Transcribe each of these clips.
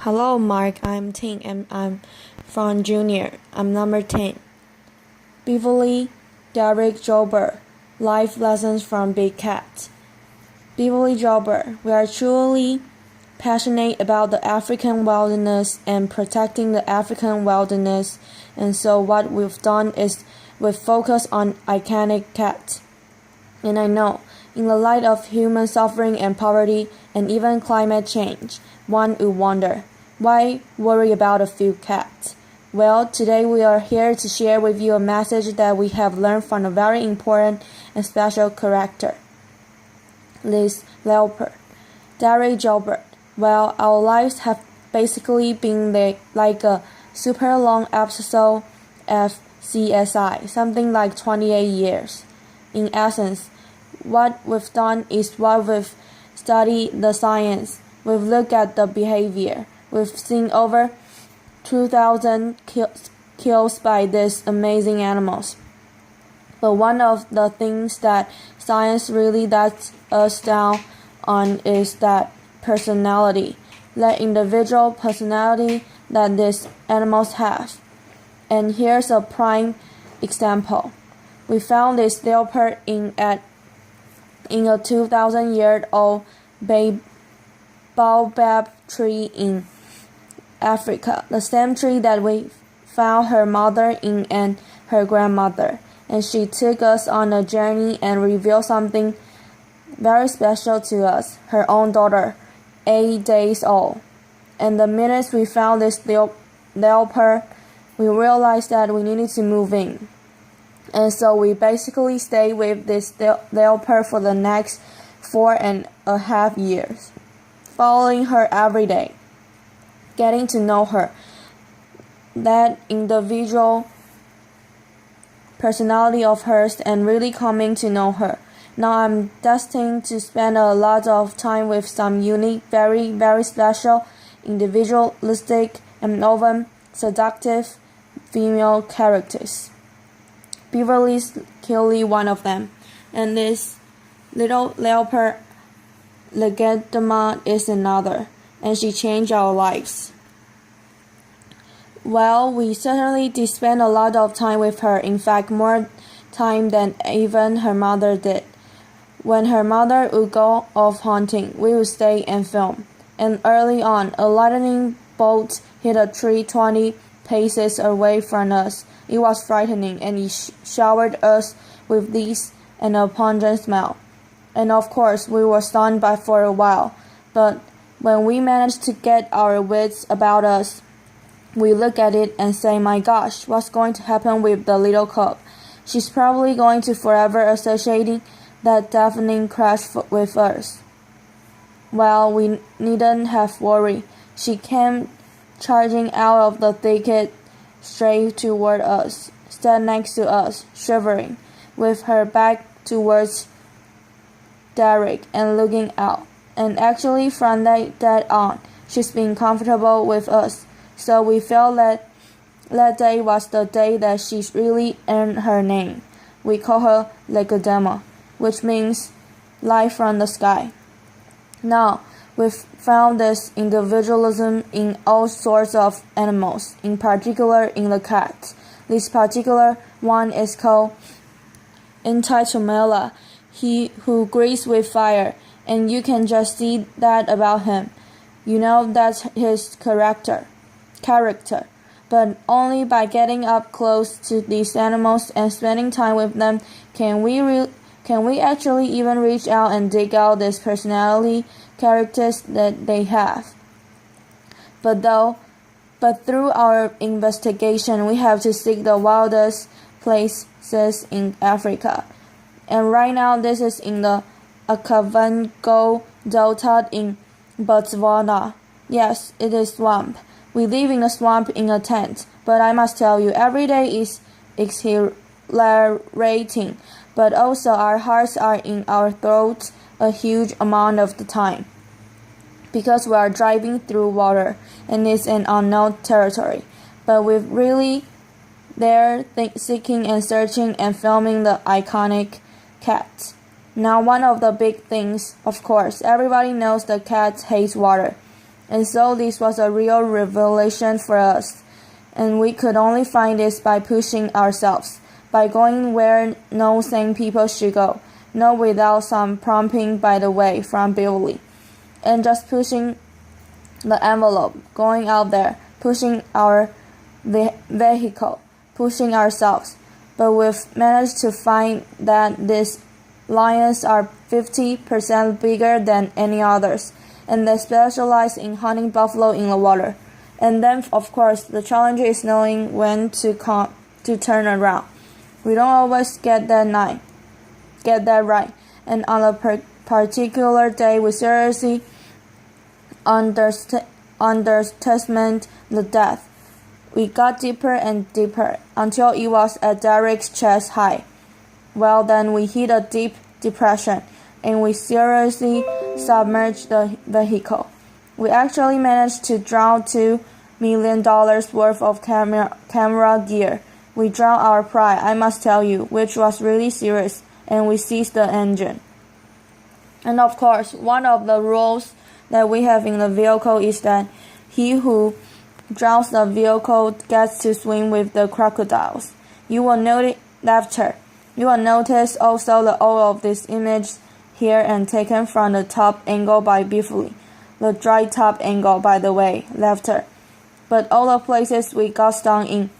Hello, Mark. I'm Ting and I'm from Junior. I'm number 10. Beverly, Dereck, Joubert. Life lessons from Big Cat. Beverly Joubert. We are truly passionate about the African wilderness and protecting the African wilderness, and so what we've done is we've focused on iconic cats. And I know, in the light of human suffering and poverty and even climate change, one would wonder, why worry about a few cats? Well, today we are here to share with you a message that we have learned from a very important and special character, this leopard, Dereck Joubert. Well, our lives have basically been like a super long episode of CSI, something like 28 years. In essence, what we've done is what we've studied the science, we've looked at the behavior, we've seen over 2,000 kills by these amazing animals. But one of the things that science really lets us down on is that personality, that individual personality that these animals have. And here's a prime example. We found this leopard in a 2,000-year-old baobab tree in Africa, the same tree that we found her mother in and her grandmother. And she took us on a journey and revealed something very special to us, her own daughter, 8 days old. And the minute we found this leopard, we realized that we needed to move in. And so we basically stayed with this leopard for the next 4.5 years, following her every day, getting to know her, that individual personality of hers, and really coming to know her. Now I'm destined to spend a lot of time with some unique, very, very special, individualistic, and often seductive female characters. Beverly's clearly one of them, and this little leopard Legendama is another, and she changed our lives. Well, we certainly did spend a lot of time with her, in fact more time than even her mother did. When her mother would go off hunting, we would stay and film. And early on, a lightning bolt hit a tree 20 paces away from us. It was frightening, and it showered us with leaves and a pungent smell. And of course, we were stunned by for a while. But when we managed to get our wits about us, we look at it and say, my gosh, what's going to happen with the little cub? She's probably going to forever associating that deafening crash with us. Well, we needn't have worry. She came charging out of the thicket straight toward us, stood next to us, shivering, with her back towards Dereck and looking out. And actually from that on, she's been comfortable with us. So we felt that day was the day that she really earned her name. We call her Legendama, which means light from the sky. Now, we've found this individualism in all sorts of animals, in particular in the cat. This particular one is called Intitomela, he who agrees with fire, and you can just see that about him. You know that's his character, but only by getting up close to these animals and spending time with them can we actually even reach out and dig out these personality characters that they have. But through our investigation, we have to seek the wildest places in Africa. And right now, this is in the Okavango Delta in Botswana. Yes, it is swamp. We live in a swamp in a tent, but I must tell you, every day is exhilarating, but also our hearts are in our throats a huge amount of the time, because we are driving through water, and it's an unknown territory. But we're really there seeking and searching and filming the iconic cat. Now, one of the big things, of course, everybody knows the cat hates water. And so this was a real revelation for us. And we could only find this by pushing ourselves, by going where no sane people should go, not without some prompting by the way from Beverly, and just pushing the envelope, going out there, pushing our vehicle, pushing ourselves. But we've managed to find that these lions are 50% bigger than any others, and they specialize in hunting buffalo in the water. And then, of course, the challenge is knowing when to turn around. We don't always get that right. And on a particular day, we seriously underestimate the depth. We got deeper and deeper until it was at Dereck's chest high. Well, then we hit a deep depression, and we seriously submerged the vehicle. We actually managed to drown $2 million worth of camera gear. We drowned our pride, I must tell you, which was really serious, and we seized the engine. And of course, one of the rules that we have in the vehicle is that he who drowns the vehicle gets to swim with the crocodiles. You will notice laughter. You will notice also the all of this image here and taken from the top angle by Beverly. The dry top angle, by the way, laughter. But all the places we got stung in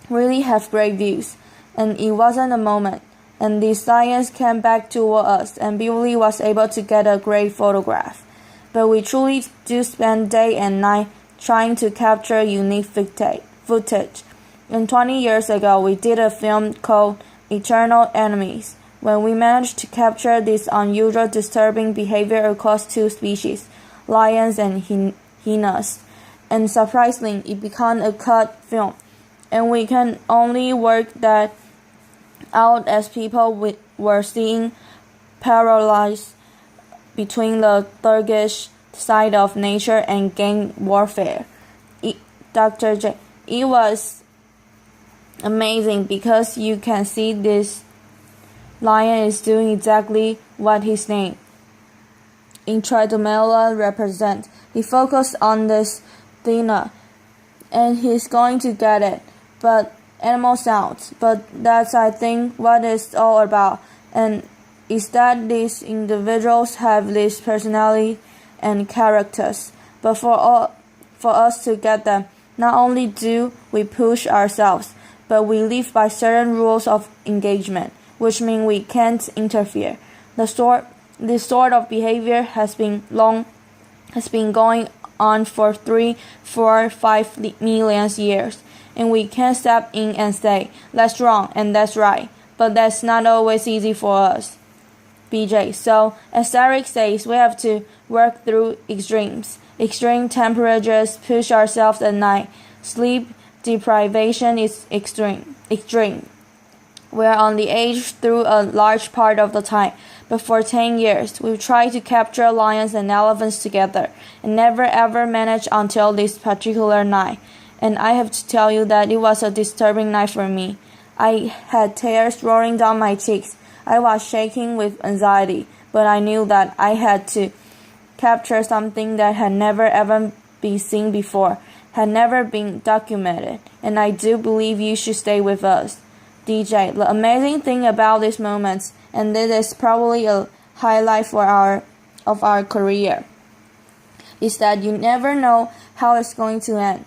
really have great views, and it wasn't a moment. And the science came back toward us, and Beverly was able to get a great photograph. But we truly do spend day and night trying to capture unique footage. And 20 years ago, we did a film called Eternal Enemies, when we managed to capture this unusual disturbing behavior across two species, lions and hyenas. And surprisingly, it became a cut film. And we can only work that out as people were seeing parallels between the thuggish side of nature and gang warfare. Dr. J. It was amazing because you can see this lion is doing exactly what his name in Tridomela represents. He focused on this Dina, and he's going to get it. But animal sounds. But that's, I think, what it's all about. And is that these individuals have this personality and characters. But for us to get them, not only do we push ourselves, but we live by certain rules of engagement, which mean we can't interfere. This sort of behavior has been going on for 3, 4, 5 million years, and we can't step in and say, that's wrong and that's right, but that's not always easy for us. BJ, so as Dereck says, we have to work through extreme temperatures, push ourselves at night, sleep deprivation is extreme. We are on the edge through a large part of the time, but for 10 years, we've tried to capture lions and elephants together, and never ever managed until this particular night. And I have to tell you that it was a disturbing night for me. I had tears rolling down my cheeks. I was shaking with anxiety, but I knew that I had to capture something that had never ever been seen before, had never been documented, and I do believe you should stay with us. DJ, the amazing thing about these moments, and this is probably a highlight of our career, is that you never know how it's going to end.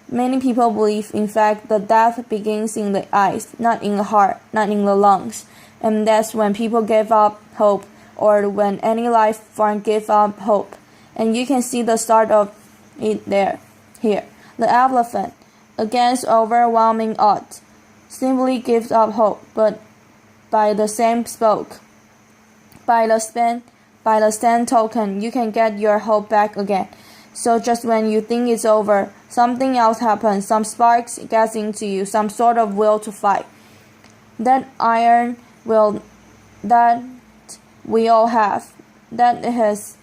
Many people believe, in fact, that death begins in the eyes, not in the heart, not in the lungs. And that's when people give up hope, or when any life form gives up hope. And you can see the start of it here. The elephant, against overwhelming odds, simply gives up hope, but by the same token, you can get your hope back again. So just when you think it's over, something else happens, some sparks gets into you, some sort of will to fight. That iron will that we all have, that this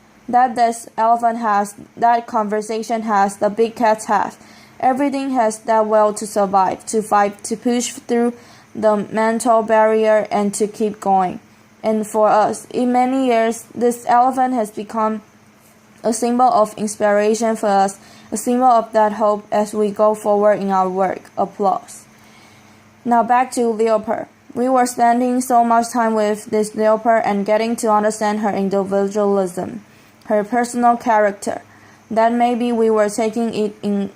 elephant has, that conversation has, the big cats have. Everything has that will to survive, to fight, to push through the mental barrier and to keep going. And for us, in many years, this elephant has become a symbol of inspiration for us, a symbol of that hope as we go forward in our work. Applause. Now back to Joubert. We were spending so much time with this Joubert and getting to understand her individualism, her personal character, that maybe we were taking it in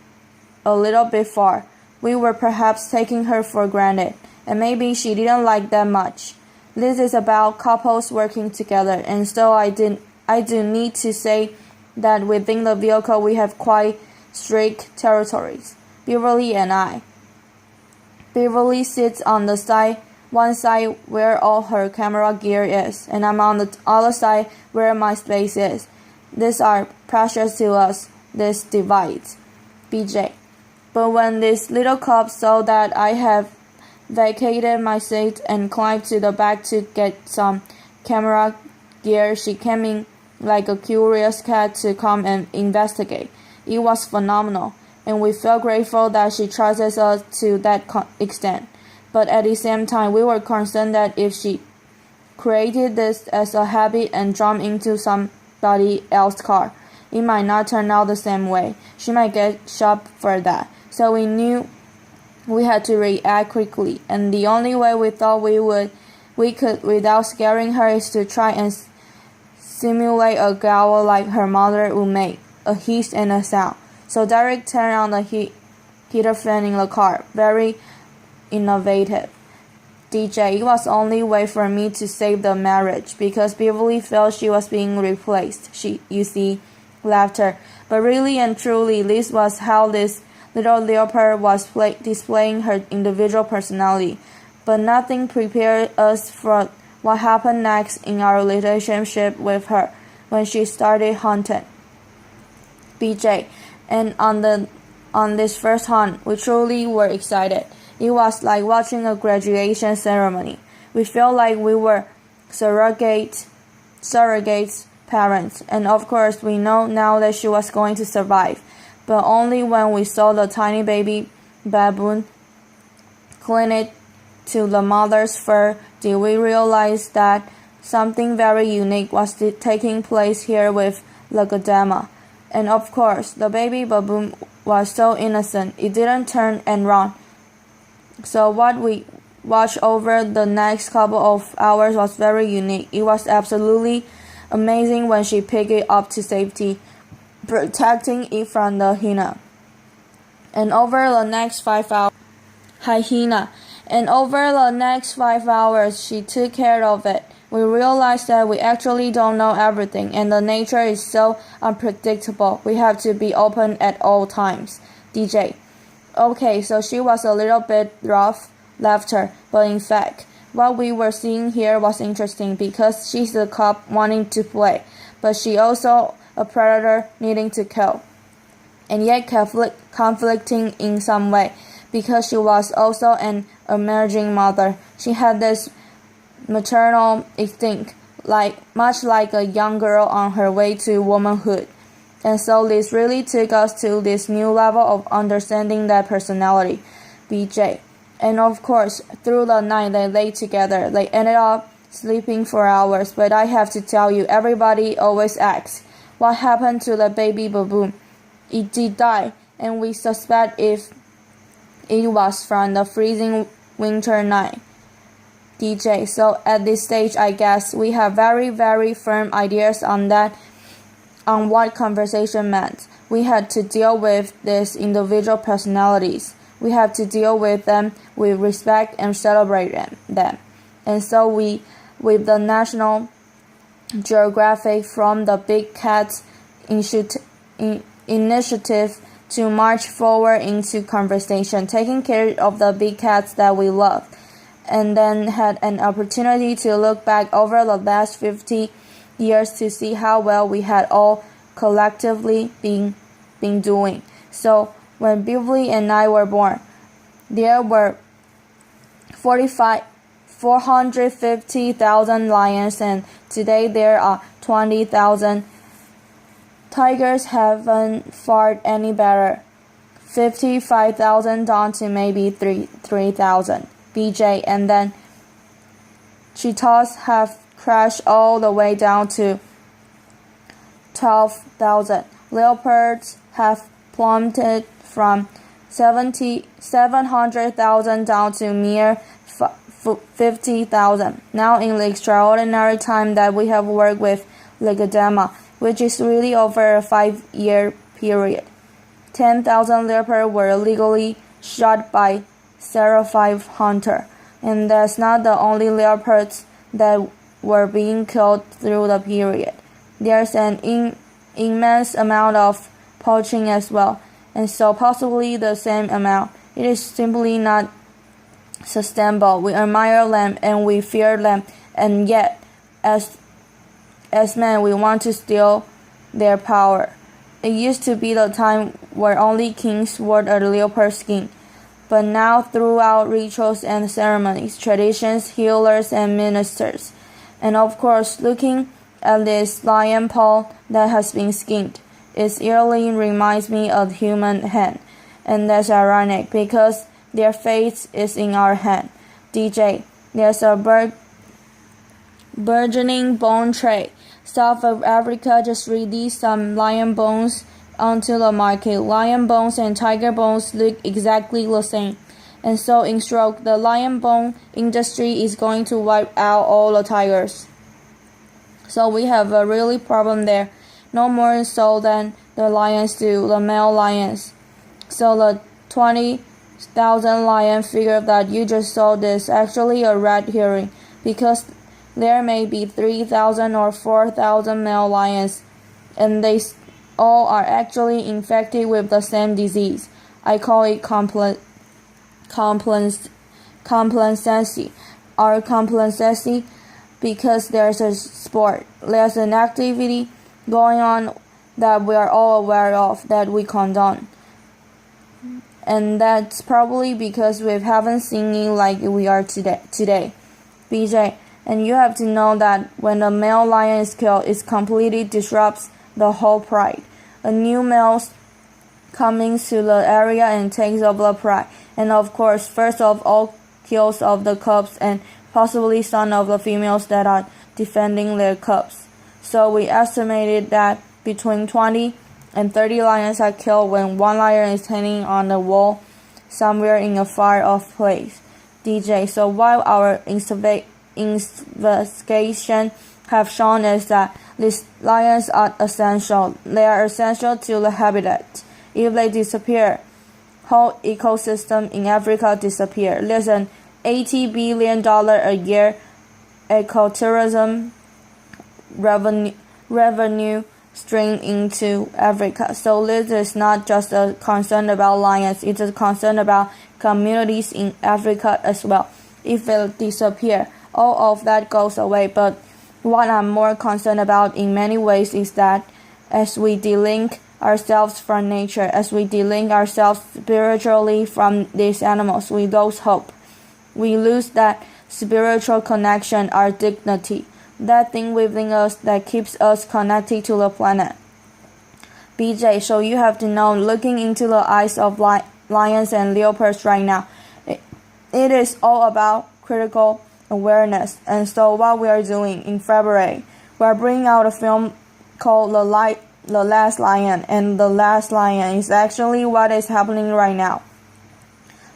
a little bit far. We were perhaps taking her for granted, and maybe she didn't like that much. This is about couples working together, and so I do need to say that within the vehicle we have quite strict territories. Beverly and I. Beverly sits on the one side where all her camera gear is, and I'm on the other side where my space is. These are precious to us, this divides. BJ. But when this little cop saw that I have vacated my seat and climbed to the back to get some camera gear, she came in like a curious cat to come and investigate. It was phenomenal, and we felt grateful that she trusted us to that extent. But at the same time, we were concerned that if she created this as a habit and jumped into somebody else's car, it might not turn out the same way. She might get shot for that. So we knew we had to react quickly, and the only way we thought we could without scaring her is to try and simulate a growl like her mother would make, a hiss and a sound. So Dereck turned on the heater fan in the car. Very innovative. DJ, it was the only way for me to save the marriage, because Beverly felt she was being replaced. You see, laughter. But really and truly, this was how this little Joubert was displaying her individual personality. But nothing prepared us for what happened next in our relationship with her when she started hunting. BJ, and on this first hunt, we truly were excited. It was like watching a graduation ceremony. We felt like we were surrogates parents, and of course we know now that she was going to survive. But only when we saw the tiny baby baboon clinging to the mother's fur did we realize that something very unique was taking place here with Lagodama. And of course, the baby baboon was so innocent, it didn't turn and run. So what we watched over the next couple of hours was very unique. It was absolutely amazing when she picked it up to safety, protecting it from the hyena. And over the next 5 hours, she took care of it. We realized that we actually don't know everything, and the nature is so unpredictable. We have to be open at all times. DJ. Okay, so she was a little bit rough, laughter, but in fact, what we were seeing here was interesting because she's a cop wanting to play, but she also a predator needing to kill, and yet conflicting in some way, because she was also an emerging mother. She had this maternal instinct, much like a young girl on her way to womanhood. And so this really took us to this new level of understanding that personality, BJ. And of course, through the night they lay together. They ended up sleeping for hours, but I have to tell you, everybody always asks, what happened to the baby baboon? It did die, and we suspect if it was from the freezing winter night. DJ, so at this stage, I guess we have very, very firm ideas on what conversation meant. We had to deal with these individual personalities. We have to deal with them with respect and celebrate them. And so we, with the National Geographic from the Big Cats initiative to march forward into conversation, taking care of the big cats that we love, and then had an opportunity to look back over the last 50 years to see how well we had all collectively been doing. So when Beverly and I were born, there were 450,000 lions, and today there are 20,000. Tigers haven't fared any better. 55,000 down to maybe 3,000. BJ, and then cheetahs have crashed all the way down to 12,000. Leopards have plummeted from 700,000 down to mere 50,000. Now in the extraordinary time that we have worked with Legadema, which is really over a 5-year period, 10,000 leopards were illegally shot by Seraphive Hunter. And that's not the only leopards that were being killed through the period. There's an immense amount of poaching as well, and so possibly the same amount. It is simply not sustainable. We admire them and we fear them, and yet, as men, we want to steal their power. It used to be the time where only kings wore a leopard skin. But now, throughout rituals and ceremonies, traditions, healers, and ministers, and of course, looking at this lion paw that has been skinned, it eerily reminds me of human hand, and that's ironic because their fate is in our hand. DJ, there's a burgeoning bone trade. South of Africa just released some lion bones onto the market. Lion bones and tiger bones look exactly the same. And so in stroke, the lion bone industry is going to wipe out all the tigers. So we have a really problem there. No more so than the lions do, the male lions. So the 20,000 lion figure that you just saw is actually a red herring, because there may be 3,000 or 4,000 male lions, and they all are actually infected with the same disease. I call it complacency. Our complacency, because there's a sport, there's an activity going on that we are all aware of, that we condone. And that's probably because we haven't seen it like we are today. BJ, and you have to know that when a male lion is killed, it completely disrupts the whole pride. A new male comes to the area and takes over the pride. And of course, first of all, kills of the cubs and possibly some of the females that are defending their cubs. So we estimated that between 20 and 30 lions are killed when one lion is hanging on the wall somewhere in a far off place. DJ, so while our investigation have shown us that these lions are essential. They are essential to the habitat. If they disappear, whole ecosystem in Africa disappear. There's an $80 billion a year ecotourism revenue stream into Africa. So this is not just a concern about lions, it's a concern about communities in Africa as well. If they disappear, all of that goes away. But what I'm more concerned about in many ways is that as we delink ourselves from nature, as we delink ourselves spiritually from these animals, we lose hope. We lose that spiritual connection, our dignity, that thing within us that keeps us connected to the planet. BJ, so you have to know, looking into the eyes of lions and leopards right now, it is all about critical awareness. And so what we are doing in February, we are bringing out a film called The Last Lion, and The Last Lion is actually what is happening right now.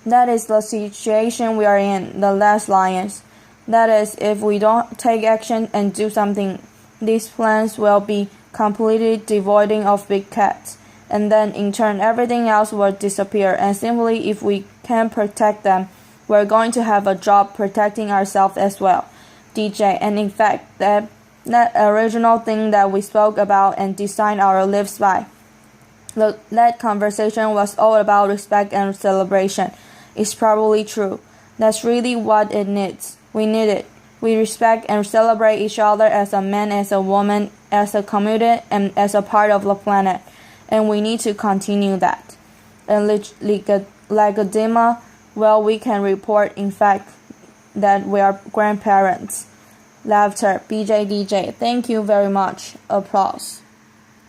That is the situation we are in, the last lions. That is, if we don't take action and do something, these plants will be completely devoid of big cats, and then in turn everything else will disappear. And simply, if we can protect them, we're going to have a job protecting ourselves as well. DJ, and in fact, that original thing that we spoke about and designed our lives by, that conversation was all about respect and celebration. It's probably true. That's really what it needs. We need it. We respect and celebrate each other as a man, as a woman, as a community, and as a part of the planet. And we need to continue that. And Legadema, well, we can report, in fact, that we are grandparents. Laughter. BJ DJ. Thank you very much. Applause.